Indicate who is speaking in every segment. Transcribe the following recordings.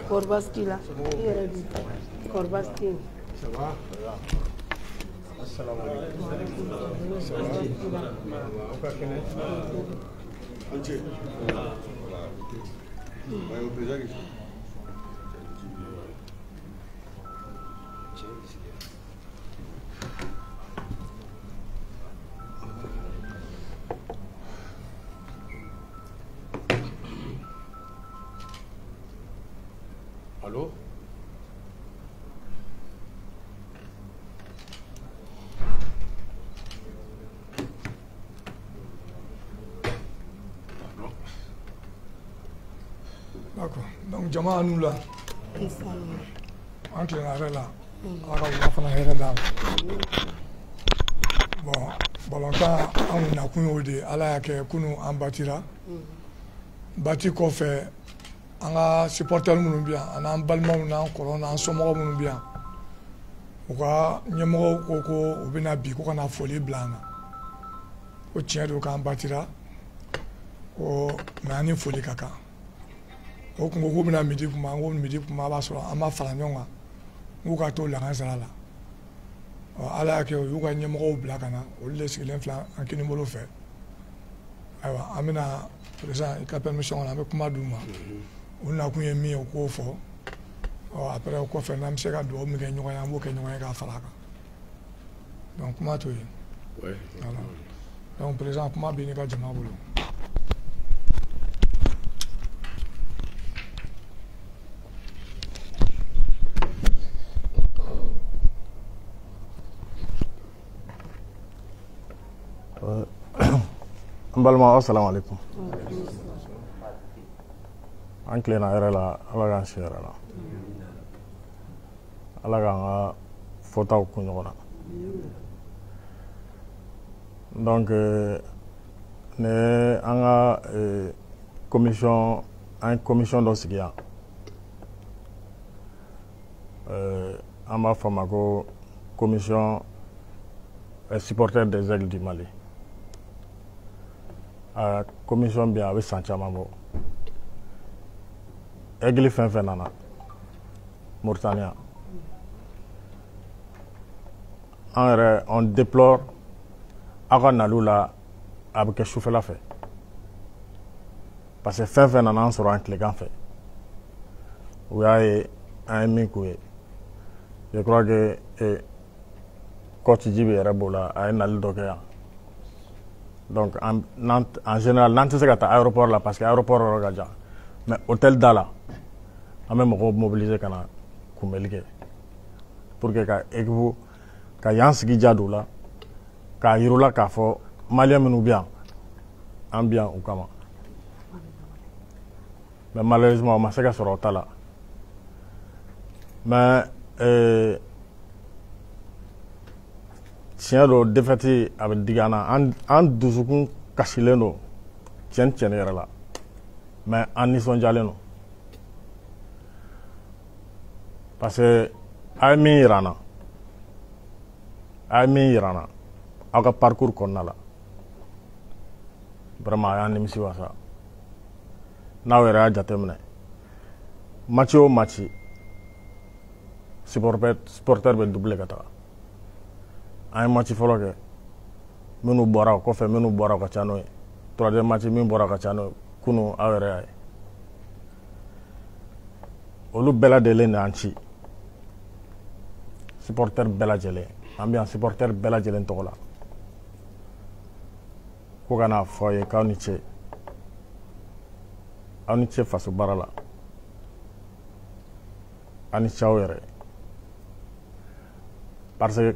Speaker 1: Korbaskila. Korbaskila.
Speaker 2: Ça va? Assalamu alaikum. Ça va? Allô?
Speaker 3: D'accord. Donc, Jama nous là. Entre la là. On va faire la bon, Balanka, on a connu ala ke kunu en bâtira. Bâti qu'on fait. An ka supporter minnu bɛ yan ani an balimaw n'an kɔrɔw n'an somɔgɔw minnu bɛ yan u ka ɲɛmɔgɔw ko ko u bɛna bi ko ka na foli bila an na ko tiɲɛ don k'an batira ko mɛ an ni foli ka kan o kun ko k'u bɛna midi kuma an ko midi kuma b'a sɔrɔ an ma fara ɲɔgɔn kan k'u ka to lahansara la ala y'a kɛ u y'u ka ɲɛmɔgɔw bila ka na olu de sigilen filɛ an kinibolo fɛ ayiwa an bɛna président i ka permission kɔnɔ an bɛ kuma d'u ma. On n'a qu'un mis au coffre. Après, au coffre, on a mis un peu de temps. Donc, comment tu es?
Speaker 2: Oui.
Speaker 3: Donc, président, comment bien il va dire?
Speaker 4: Assalamu alaikum. An kilena yɛrɛ la ala k'an si yɛrɛ la ala k'an ka fɔtaw kun ɲɔgɔn na donc ne an ka commission an commission dɔ sigi yan an b'a fɔ a ma ko commission supporter des aigles du Mali a commission bɛ yan a bɛ san caman bɔ Aigle fɛn fɛn nana Mauritania an yɛrɛ on déplore aw ka naliw la a bɛ kɛ sufɛla fɛ parce que fɛn fɛn nana an sɔrɔ an tilegan fɛ u y'a ye an ye min k'u ye je crois que Kɔti Jibi yɛrɛ b'o la a ye nali dɔ kɛ yan donc en général n'an tɛ se ka taa aéroport la parce que aéroport yɔrɔ ka jan mais hôtel da la an bɛ mɔgɔw mobiliser ka na kunbɛli kɛ pour que ka équipe ka yan sigi ja don la k'a yir'u la k'a fɔ maliyɛn minnu bɛ yan an bɛ yan u kama mais malheureusement o ma se ka sɔrɔ o ta la mais tiɲɛ don défaite a bɛ digi an na an dusukun kasilen don tiɲɛ yɛrɛ la mais an nisɔndiyalen don parce que a ye min yira an na aw ka parcours kɔnɔna la vraiment a y'an nimisi wasa n'aw yɛrɛ y'a jateminɛ match o match supporter bɛ double ka taga an ye match fɔlɔ kɛ minnu bɔra o kɔfɛ minnu bɔra o ka ca n'o ye troisième match min bɔra o ka ca n'o ye kunu aw yɛrɛ y'a ye olu bɛɛ lajɛlen de y'an ci supporter bɛɛ lajɛlen an bɛ yan supporter bɛɛ lajɛlen tɔgɔ la ko ka n'a fɔ aw ye k'aw ni ce faso baara la aw ni ce aw yɛrɛ parce que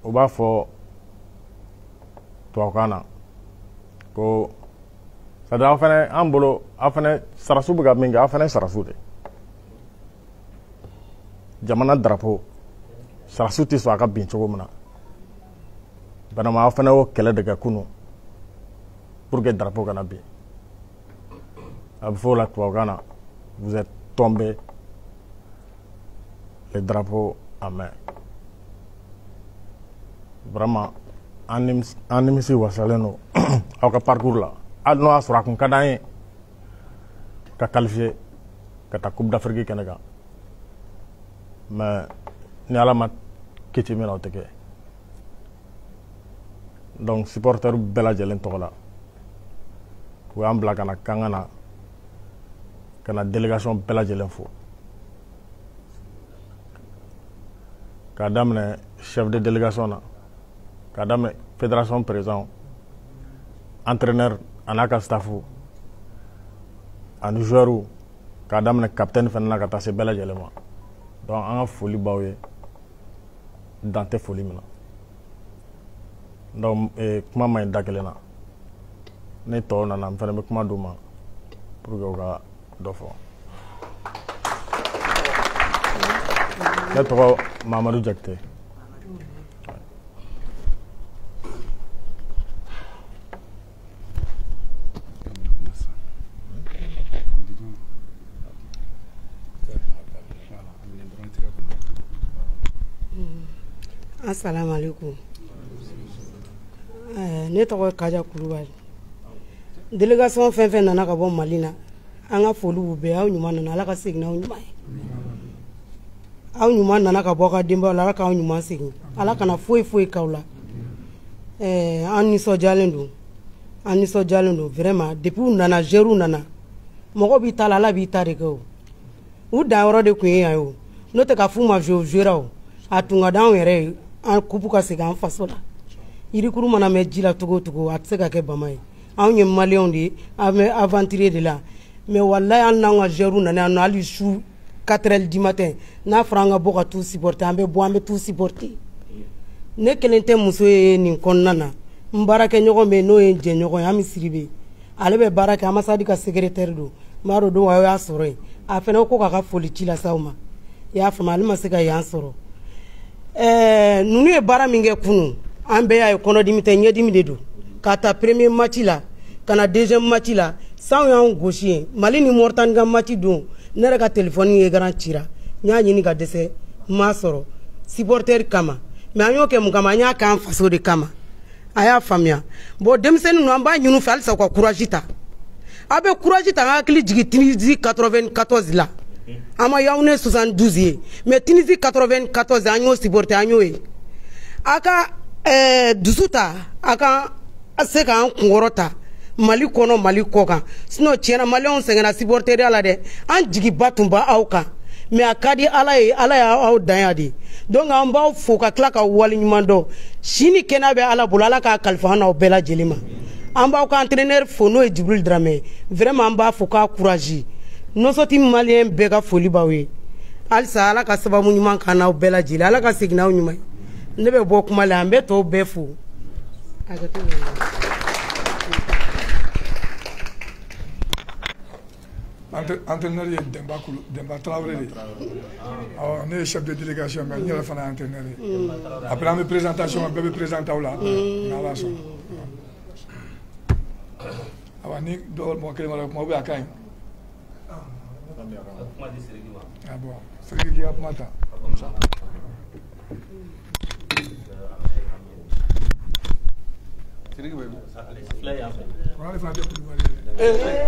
Speaker 4: o b'a fɔ tubabukan na ko c'est à dire aw fɛnɛ an bolo aw fɛnɛ sarasu bɛ ka min kɛ aw fɛnɛ sarasu de jamana drapeau sarasu tɛ sɔn a ka bin cogo min na vraiment aw fɛnɛ y'o kɛlɛ de kɛ kunun pour que drapeau kana bin a bɛ fɔ o la tubabukan na vous êtes tombé le drapeau en main vraiment an nimisi wasalen don aw ka parcours la hali n'o y'a sɔrɔ a kun ka d'an ye ka qualifier ka taa coupe d'Afrique kɛnɛ kan mais ni ala ma kiti min na o tɛ kɛ donc supporter bɛɛ lajɛlen tɔgɔ la u y'an bila ka na k'an ka na délégation bɛɛ lajɛlen fo k'a daminɛ chef de délégation na k'a daminɛ fédération président entraîneur a n'a ka staffu ani joueur k'a daminɛ capitaine fana na ka taa se bɛɛ lajɛlen ma donc an ka foli b'aw ye dan tɛ foli min na donc kuma ma ɲi da kelen na ne tɔw nana n fana bɛ kuma d'u ma pour que u ka dɔ fɔ ne tɔgɔ Mamadou Jakite
Speaker 1: Assalamu alaikum. Ne tɔgɔ Kaja Kulubali. Délégation fɛn fɛn nana ka bɔ Mali la, an ka foli b'u bɛɛ, aw ɲuman nana, Ala ka segin n'aw ɲuman ye. Aw ɲuman nana ka bɔ ka denbayaw la, Ala k'aw ɲuman segin. Ala kana foyi foyi k'aw la. An nisɔndiyalen don vraiment depuis u nana joueur nana mɔgɔ b'i ta la, Ala b'i ta de kɛ o. U dan yɔrɔ de kun ye yan o. N'o tɛ ka f'u ma joueur a tun ka d'anw yɛrɛ ye an coupe ka segin an faso la. Yirikuru mana mɛn ji la cogo o cogo a tɛ se ka kɛ bama ye. Anw ye maliyɛnw de ye, an bɛ aventurer de la. Mais wallahi hali n'anw ka joueur nana yan nɔ hali su 4h du matin n'a fɔra an ka bɔ ka t'u supporter an bɛ bɔ an bɛ t'u supporter. Ne kelen tɛ muso ye nin kɔnɔna na. N baarakɛɲɔgɔn bɛ n'o ye n jɛɲɔgɔn ye Ami Siribe. Ale bɛ baara kɛ ambassade ka secrétaire don. N b'a dɔn don a y'a sɔrɔ yen. A fana ko k'a ka foli ci lase aw ma. I y'a faamu ale ma se ka yan sɔrɔ. Ninnu ye baara min kɛ kunun an bɛɛ y'a ye kɔnɔdimi tɛ ɲɛdimi de don. Ka taa premier match la ka na deuxième match la sanw y'anw gosi ye Mali ni Mauritanie ka match don ne yɛrɛ ka téléphone ye écran cira n y'a ɲini ka dɛsɛ n m'a sɔrɔ supporter kama mais an y'o kɛ mun kama an y'a kɛ an faso de kama a y'a faamuya bon denmisɛnnin ninnu an b'a ɲini u fɛ halisa u ka courage ta a bɛ courage ta an hakili jigin Tunisie 94 la an ma Yaoundé 72 ye mais Tunisie 94 an y'o supporter an y'o ye a ka dusu ta a ka se k'an kunkɔrɔ ta Mali kɔnɔ Mali kɔ kan sinon tiɲɛna maliyɛnw sɛgɛnna supporteriya la dɛ an jigiba tun b'a aw kan mais a ka di Ala ye Ala y'aw dan yan de donc an b'aw fo ka tila ka waleɲuman dɔn sini kɛnɛ bɛ Ala bolo Ala k'a kalifa an n'aw bɛɛ lajɛlen ma an b'aw ka entraîneur fo n'o ye Jibril Dramé vraiment an b'a fo k'a courage nosoti maliyɛn bɛɛ ka foli b'aw ye halisa Ala ka sababu ɲuman k'an n'aw bɛɛ lajɛlen Ala ka segin n'aw ɲuman ye ne bɛ bɔ kuma la an bɛ tɔw bɛɛ fo
Speaker 3: entraîneur ye Demba Traoré de ne ye chef de délégation mais n yɛrɛ fana ye entraîneur ye après an bɛ présentation bɛɛ bɛ présenter aw la n'Ala sɔnna awa ni dɔw mɔgɔ kelen wɛrɛ kuma ou bien a ka ɲi bon Sidiki k'i ka kuma ta Sidiki bɛ ale fana tɛ Kulubali ye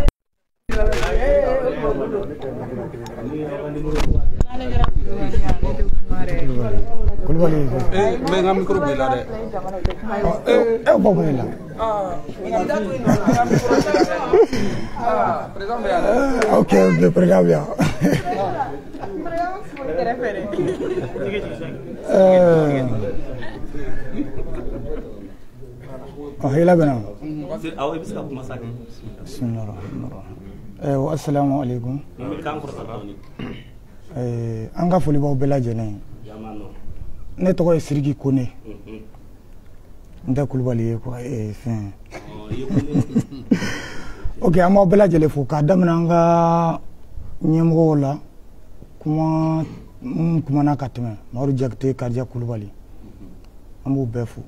Speaker 3: Kulubali mais nga micro bi la de bo bo la ok le président bien hela bana bismillahirrahmanirrahim assalamu alaikum an ka foli b'aw bɛɛ lajɛlen ne tɔgɔ ye Sidiki Kone n tɛ Kulubali ye quoi fɛn ok an b'aw bɛɛ lajɛlen fo k'a daminɛ an ka ɲɛmɔgɔw la kuma mun kumana ka tɛmɛ Mamadou Jakite Kaja Kulubali an b'u bɛɛ fo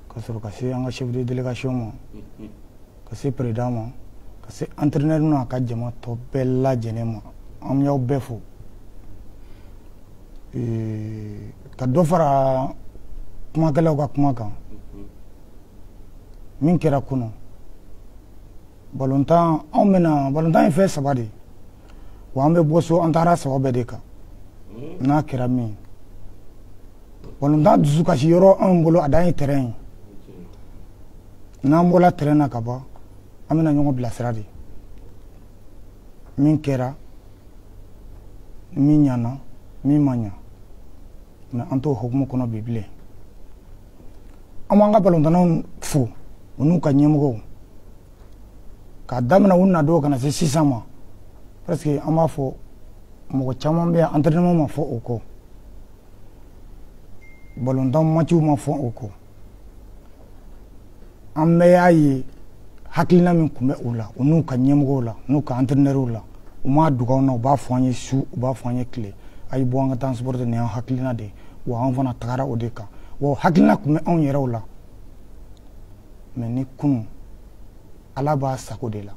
Speaker 3: ka sɔrɔ ka se an ka chef de délégation ma ka se président ma ka se entraîneur n'a ka jama tɔ bɛɛ lajɛlen ma an y'aw bɛɛ fo ka dɔ fara kumakɛlaw ka kuma kan
Speaker 5: min kɛra kunun balontan anw bɛna balontan ye fɛn saba de wa an bɛ bɔ so an taara saba bɛɛ de kan n'a kɛra min balontan dusukasi yɔrɔ anw bolo a dan ye terrain ye n'an bɔra terrain na ka ban an bɛna ɲɔgɔn bilasira de min kɛra min ɲana min ma ɲa mais an t'o hukumu kɔnɔ bi bilen an b'an ka balontannaw fo u n'u ka ɲɛmɔgɔw k'a daminɛ u nadon ka na se sisan ma presque an b'a fɔ mɔgɔ caman bɛ yan entraînement ma fɔ o kɔ balontan matchw ma fɔ o kɔ an bɛɛ y'a ye hakilina min tun bɛ u la u n'u ka ɲɛmɔgɔw la n'u ka entraîneurs la u m'a dogo anw na u b'a fɔ an ye su u b'a fɔ an ye tile a ye bɔ an ka taa supporter nin y'an hakilina de ye wa an fana tagara o de kan wa hakilina tun bɛ anw yɛrɛw la mais ni kunun ala b'a sago de la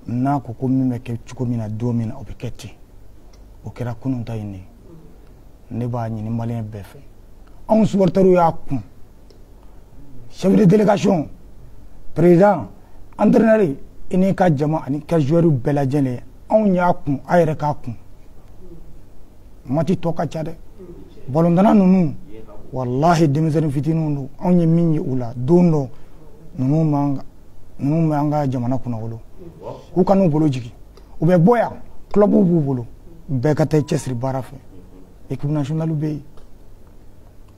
Speaker 5: n'a ko ko min bɛ kɛ cogo min na don min na o bɛ kɛ ten o kɛra kunun ta in de ne b'a ɲini maliyɛn bɛɛ fɛ anw supporters y'a kun chef de délégation président entraîneur i n'i ka jama ani ka joueurs bɛɛ lajɛlen anw y'a kun a yɛrɛ k'a kun match tɔ ka ca dɛ balontanna ninnu wallahi denmisɛnnin fitininw don anw ye min ye u la don dɔ ninnu bɛ an ka jamana kunnawolo k'u ka n'u bolo jigin u bɛ bɔ yan clubw b'u bolo bɛɛ ka taa i cɛsiri baara fɛ équipe nationale bɛ yen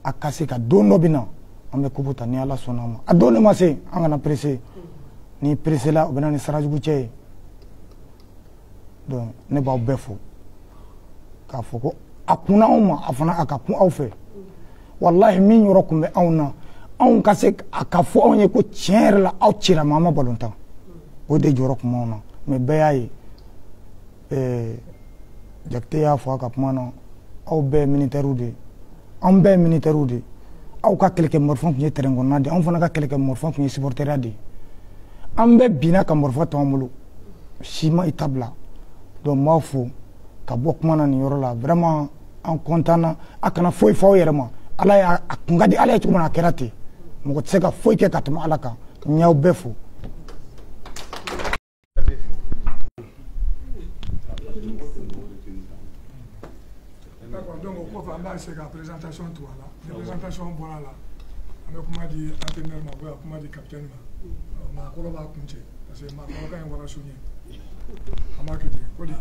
Speaker 5: a ka se ka don dɔ bɛ na an bɛ coupe ta ni ala sɔnna ma a don de ma se an kana pressé ni pressé la u bɛ na ni sarajugu cɛ ye donc ne b'aw bɛɛ fo k'a fɔ ko a kunna anw ma a fana a ka kun aw fɛ wallahi min yɔrɔ tun bɛ anw na anw ka se a ka fɔ anw ye ko tiɲɛ yɛrɛ la aw cira ma an ma balontan o de jɔyɔrɔ tun b'anw na mais bɛɛ y'a ye Jakite y'a fɔ a ka kuma na aw bɛɛ ye militaires de ye an bɛɛ ye militaires de ye aw ka kɛlɛkɛ marifan tun ye terrain kɔnɔna de ye anw fana ka kɛlɛkɛ marifan tun ye supporteria de ye an bɛɛ binna ka marifa to an bolo si ma i ta bila donc n b'aw fo ka bɔ kuma na nin yɔrɔ la vraiment an content na a kana foyi fɔ aw yɛrɛ ma ala y'a a kun ka di ala ye cogo min na a kɛra ten mɔgɔ tɛ se ka foyi kɛ ka tɛmɛ ala kan n y'aw bɛɛ fo.
Speaker 3: D'accord, donc au kɔfɛ an b'a essayer ka présentation to a la ni présentation bɔra la an bɛ kuma di entraîneur ma ou kuma di capitaine ma maakɔrɔ b'a kun cɛ parce que maakɔrɔkan ye waraso ye an b'a kɛ ten ko di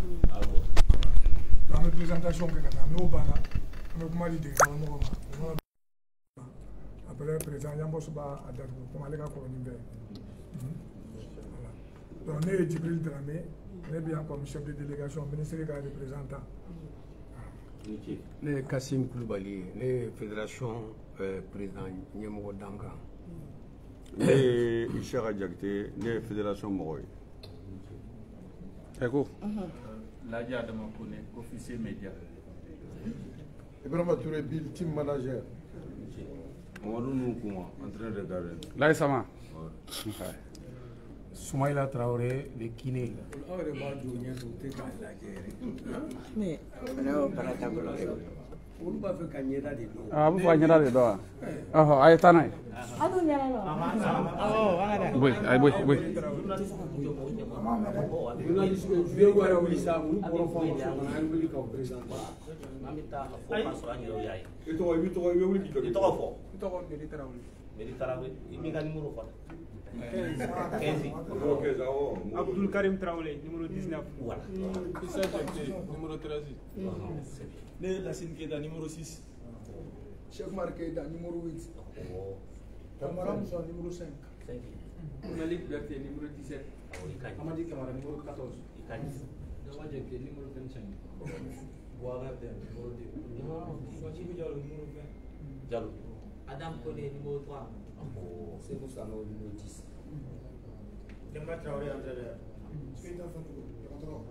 Speaker 3: donc an bɛ présentation kɛ ka taa n'o banna an bɛ kuma di degekaramɔgɔ ma après président Yamboso b'a datugu comme ale ka kɔrɔ ni bɛɛ donc ne ye Djibril Dramé ne bɛ yan comme chef de délégation ministère ka représentant.
Speaker 2: Ne ye Kasim Kulubali ne ye fédération président ɲɛmɔgɔ Dankan.
Speaker 6: Ne ye Isaka Jakite ne ye fédération mɔgɔ ye.
Speaker 7: Eko.
Speaker 8: Laji Adama Kone, officier média.
Speaker 9: Ibrahima Touré, Bill, team manager.
Speaker 6: Mamadou Noukouma, entraîneur de gardien.
Speaker 7: Laïsama.
Speaker 8: Soumaïla Traoré, le kiné.
Speaker 10: Mais,
Speaker 2: olu b'a fɛ ka ɲɛda de dɔn.
Speaker 7: A bɛ fɔ a ɲɛda de dɔn wa? Ɔhɔ, a ye taa n'a ye.
Speaker 10: a dun ɲɛna lɔ.
Speaker 7: Boyi, a ye boyi, boyi.
Speaker 2: journaliste joueur wɛrɛ wuli sa olu kɔrɔ fɔ an ma an wuli k'aw présenter.
Speaker 8: An bɛ taa a fɔ k'a sɔrɔ an yɛrɛw y'a ye.
Speaker 6: I tɔgɔ i bɛ wuli k'i
Speaker 8: I tɔgɔ fɔ.
Speaker 3: I tɔgɔ Meri Tarawele.
Speaker 8: Meri Tarawele, i b'i ka numéro fɔ. 15.
Speaker 11: Abdul Karim Traoré, numéro 19.
Speaker 8: Voilà.
Speaker 11: Issa Jakite, numéro 13.
Speaker 12: Ne Lassine Keita, numéro 6.
Speaker 9: Cheikh Mar Keita, numéro 8. Kamara Moussa, numéro 5.
Speaker 11: Malik Berté, numéro 17.
Speaker 12: Amadi Kamara, numéro 14.
Speaker 11: Dawa Jakite, numéro 25.
Speaker 12: Bouagarde, numéro 2. Fatima Diallo, numéro 20.
Speaker 8: Diallo.
Speaker 11: Adam Kone, numéro 3.
Speaker 12: Sekou Sano, numéro 10.
Speaker 9: Demba Traoré, entraîneur. Keita Fatou, patron.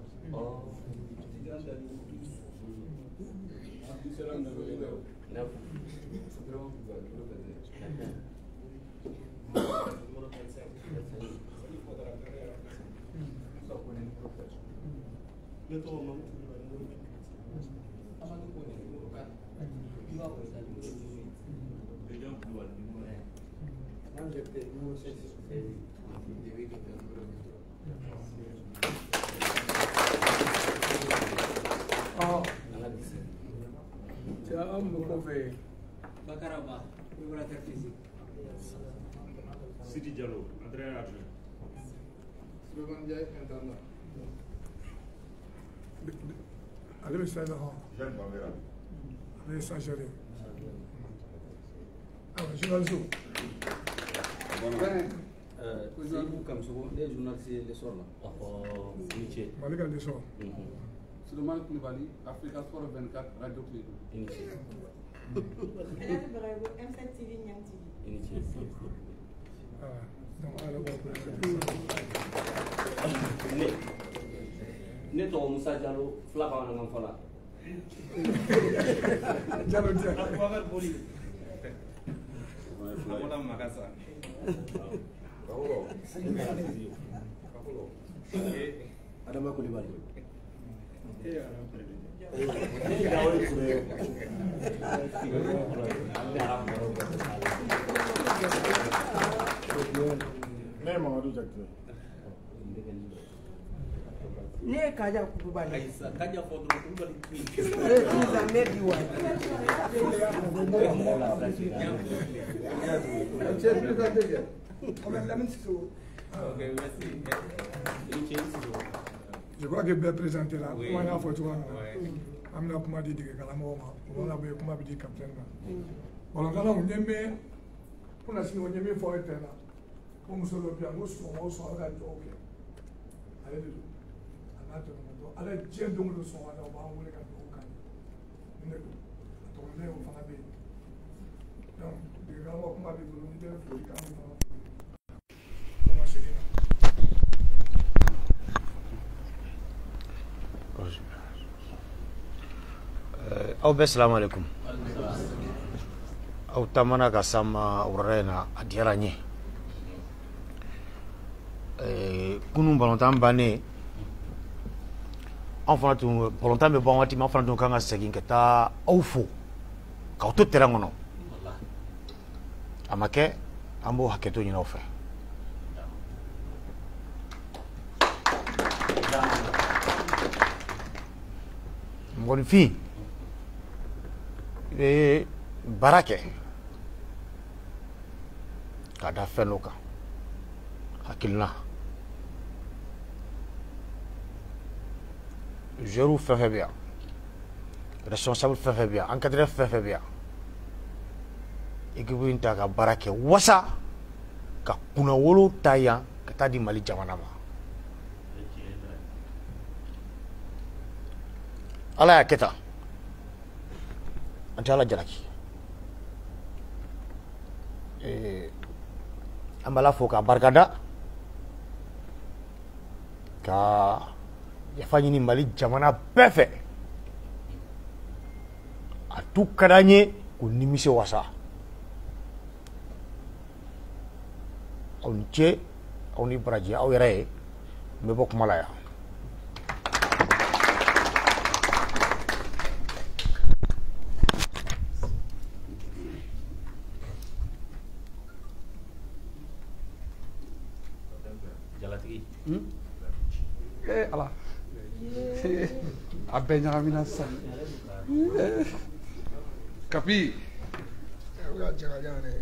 Speaker 12: Tidiane Dali, numéro 12.
Speaker 11: Abdussalam, numéro 9.
Speaker 12: Ibrahima Kouba, numéro 21.
Speaker 11: Numéro 25.
Speaker 12: Salif Ouattara, carrière. Moussa Kone, numéro 4.
Speaker 11: Neto Mamadou, numéro 8.
Speaker 12: Amadou Kone, numéro 4. Iwa Ouattara, numéro 18.
Speaker 8: Bédian Koulibaly, numéro 1.
Speaker 9: Jacquet, numéro 16.
Speaker 3: C'est un homme qu'on fait.
Speaker 11: Bakaraba, régulateur physique.
Speaker 13: Sidi Diallo, entraîneur adjoint.
Speaker 9: Souleymane Ndiaye, intendant.
Speaker 3: Allez, le stade.
Speaker 13: Jeanne Bambera.
Speaker 3: Allez, s'agérer. Alors, journaliste.
Speaker 12: C'est vous comme ça, les journalistes, les sorts là. Initié.
Speaker 3: Malika les sorts.
Speaker 7: Souleymane Koulibaly, Africa Sport 24, Radio Clé.
Speaker 12: Initié.
Speaker 7: Initié.
Speaker 12: Ne tɔgɔ Musa Diallo fila b'an ka fɔ la.
Speaker 3: Diallo tɛ.
Speaker 11: Abubakar Boli. Amola Makasa.
Speaker 12: Adama Koulibaly.
Speaker 4: Ne Mamadou Jacquet.
Speaker 1: Ne Kaja Koulibaly.
Speaker 11: Aïssa, Kaja Fodro Koulibaly.
Speaker 3: Je crois que bien présenté là, comment on a fait tout ça. Amina kuma di dige kala mo ma, on a be kuma bi di capitaine na. Bon ngala on nyeme pour la sino nyeme fo etena. Ko muso lo bia ngo so ga do ke. Ale de. Ana to no. Ale je do ngo so ala ba wole ka do kan. Ne to ne o fana be. Donc, de ga mo kuma bi do ni de fo ka mo. Comment c'est là?
Speaker 14: aw bɛɛ salamu alaikum aw taamana ka sama wurare na a diyara n ye kunun balontan bannen an fana tun balontan bɛ ban waati min an fana tun kan ka segin ka taa aw fo k'aw to terrain kɔnɔ a ma kɛ an b'o hakɛto ɲini aw fɛ mɔgɔninfin i bɛ baara kɛ k'a da fɛn dɔ kan hakilina joueur fɛn fɛn bɛ yan responsable fɛn fɛn bɛ yan encadreur fɛn fɛn bɛ yan équipe in ta ka baara kɛ wasa ka kunnawolo ta yan ka taa di Mali jamana ma Ala y'a kɛ tan an tɛ Ala jalaki an b'Ala fo k'a barikada ka yafa ɲini Mali jamana bɛɛ fɛ a tu ka d'an ye k'u nimisi wasa aw ni ce aw ni baraji aw yɛrɛ ye n bɛ bɔ kuma la yan.
Speaker 7: Ala a bɛɛ ɲagamina sisan kapi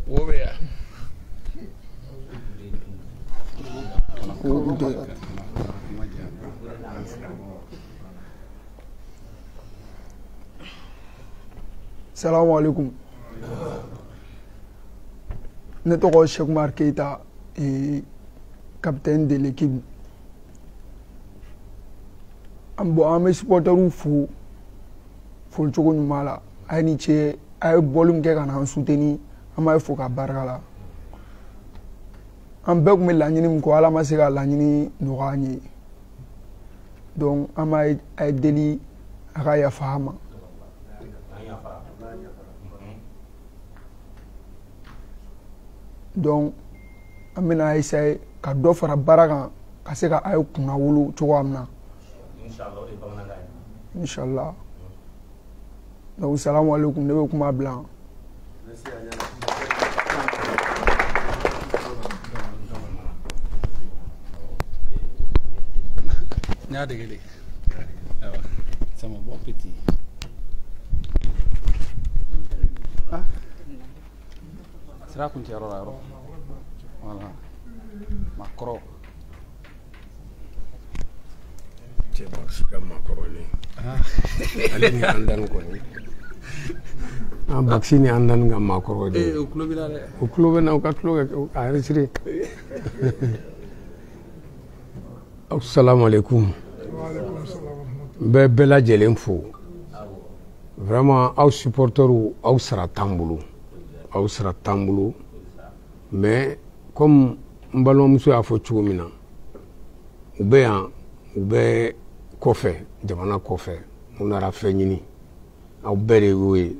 Speaker 7: wo bɛ yan
Speaker 9: Salamu alaikum. Ne tɔgɔ Cheikh Oumar Keita, capitaine de l'équipe. An bɛ supporteriw fo folicogo ɲuman la. A ye ni ce, a ye bɔli min kɛ ka n'an soutenir, an b'a fo ka barika la. An bɛɛ tun bɛ laɲini min kɔ, Ala ma se ka laɲini nɔgɔya an ye. Donc an b'a a ye deli a ka yafa an ma. Donc an bɛna essayer ka dɔ fara baara kan ka se ka a ye kunna wolo cogoya min na. Inshallah. Donc salamu alaikum, ne bɛ kuma bila.
Speaker 7: N'a dégagé. C'est mon bon petit. Ah. C'est là qu'on tire là. Voilà. Macro.
Speaker 2: C'est pas ce que Macron est. Allez, ni andan ko ni. Ah, vaccine andan nga Macron de.
Speaker 7: Eh, au club là.
Speaker 2: Au club na ka club a retiré. Assalamu alaikum. Bɛɛ bɛɛ lajɛlen fo vraiment aw supporters aw sara t'an bolo mais comme n balimamuso y'a fɔ cogo min na u bɛ yan u bɛ kɔfɛ jamana kɔfɛ u nana fɛn ɲini aw bɛɛ de y'o ye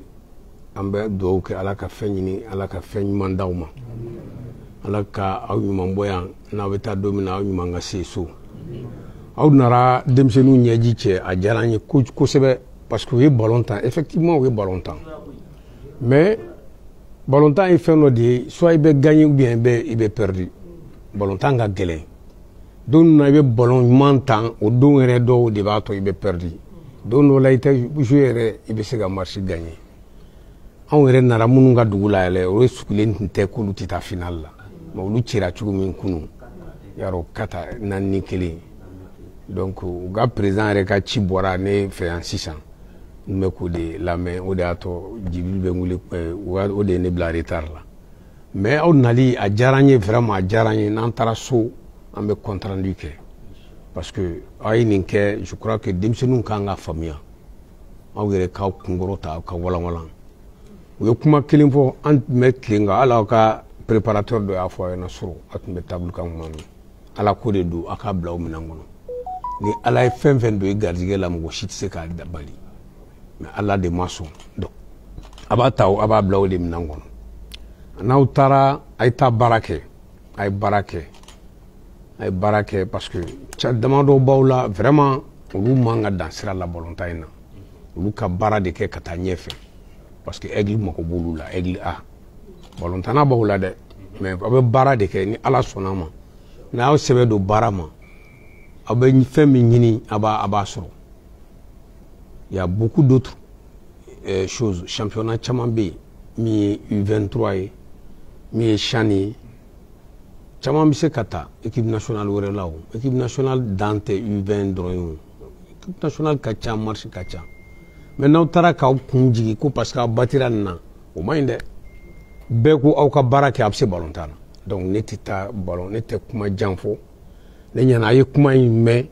Speaker 2: an bɛ dugawu kɛ ala ka fɛn ɲini ala ka fɛn ɲuman d'aw ma ala ka aw ɲuman bɔ yan n'aw bɛ taa don min na aw ɲuman ka se so. Aw nara denmisɛnninw ɲɛji cɛ a diyara an ye kosɛbɛ parce que u ye ballon tan effectivement u ye ballon tan mais ballon tan ye fɛn dɔ de ye soit i bɛ gagner ou bien i bɛ perdu ballon tan ka gɛlɛn don na i bɛ ballon ɲuman tan o don yɛrɛ dɔw de b'a to i bɛ perdu don dɔw la i tɛ jouer yɛrɛ i bɛ se ka match gagner anw yɛrɛ nana minnu ka dugu la yɛlɛ o ye sugulen tun tɛ k'olu tɛ taa finale la mais olu cira cogo min kunun yarɔ kata 4-1 donc u ka président yɛrɛ ka ci bɔra ne fɛ yan sisan n bɛ k'o de lamɛn o de y'a to Jibril bɛ n wele o de ye ne bila retard la mais aw nali a diyara n ye vraiment a diyara n ye n'an taara so an bɛ compte rendu kɛ parce que aw ye nin kɛ je crois que denmisɛnninw kan ka faamuya aw yɛrɛ k'aw kunkɔrɔ ta aw ka walanwalan u ye kuma kelen fɔ an tun bɛ tilen kan hali aw ka préparateur dɔ y'a fɔ a ɲɛna sɔrɔ a tun bɛ table kan kuma min ala ko de don a k'a bila o minɛn kɔnɔ ni ala ye fɛn fɛn don i garijɛgɛ la mɔgɔ si tɛ se k'a bali mais ala de ma sɔn donc a b'a ta a b'a bila o de minɛn kɔnɔ n'aw taara a ye taa baara kɛ a ye baara kɛ parce que damadɔ b'aw la vraiment olu man ka dan sira la balontan in na olu ka baara de kɛ ka taa ɲɛfɛ parce que aigle mako b'olu la aigle A balontanna b'aw la dɛ mais aw bɛ baara de kɛ ni ala sɔnna ma n'aw sɛbɛ don baara ma aw bɛ fɛn min ɲini a b'a sɔrɔ il y a beaucoup d'autres choses championnat caman bɛ yen min ye U23 ye min ye CHAN ye caman bɛ se ka taa équipe nationale wɛrɛ la o équipe nationale dan tɛ U20 dɔrɔn ye o équipe nationale ka ca marche ka ca mais n'aw taara k'aw kun jigin ko parce que aw batira nin na o man ɲi dɛ bɛɛ ko aw ka baara kɛ a bɛ se balontan na donc ne tɛ taa ballon ne tɛ kuma jan fɔ ne ɲɛna a ye kuma in mɛn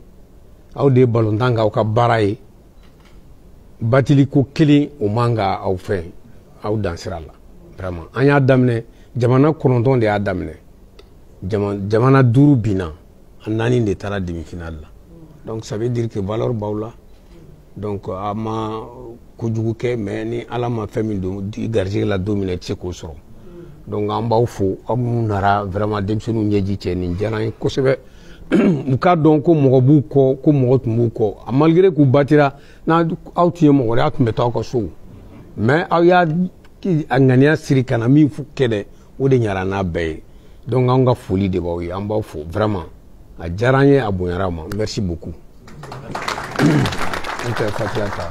Speaker 2: aw de ye balontan k'aw ka baara ye batili ko kelen o man ka aw fɛ aw dan sira la vraiment an y'a daminɛ jamana 9 de y'a daminɛ jamana 5 binna a 4 de taara demi-finale la donc ça veut dire que valeur b'aw la donc a ma kojugu kɛ mais ni ala ma fɛn min don i garijɛgɛ la don min na i tɛ se k'o sɔrɔ donc an b'aw fo aw minnu nara vraiment denmisɛnninw ɲɛji cɛ nin diyara n ye kosɛbɛ u k'a dɔn ko mɔgɔ b'u kɔ ko mɔgɔ tun b'u kɔ a malgré k'u batira n'aw tun ye mɔgɔ wɛrɛ aw tun bɛ taa aw ka so mais aw y'a a ŋaniya siri ka na min kɛ dɛ o de ɲara n'a bɛɛ ye donc an ka foli de b'aw ye an b'aw fo vraiment a diyara n ye a bonyara ma merci beaucoup n tɛ fatiya ta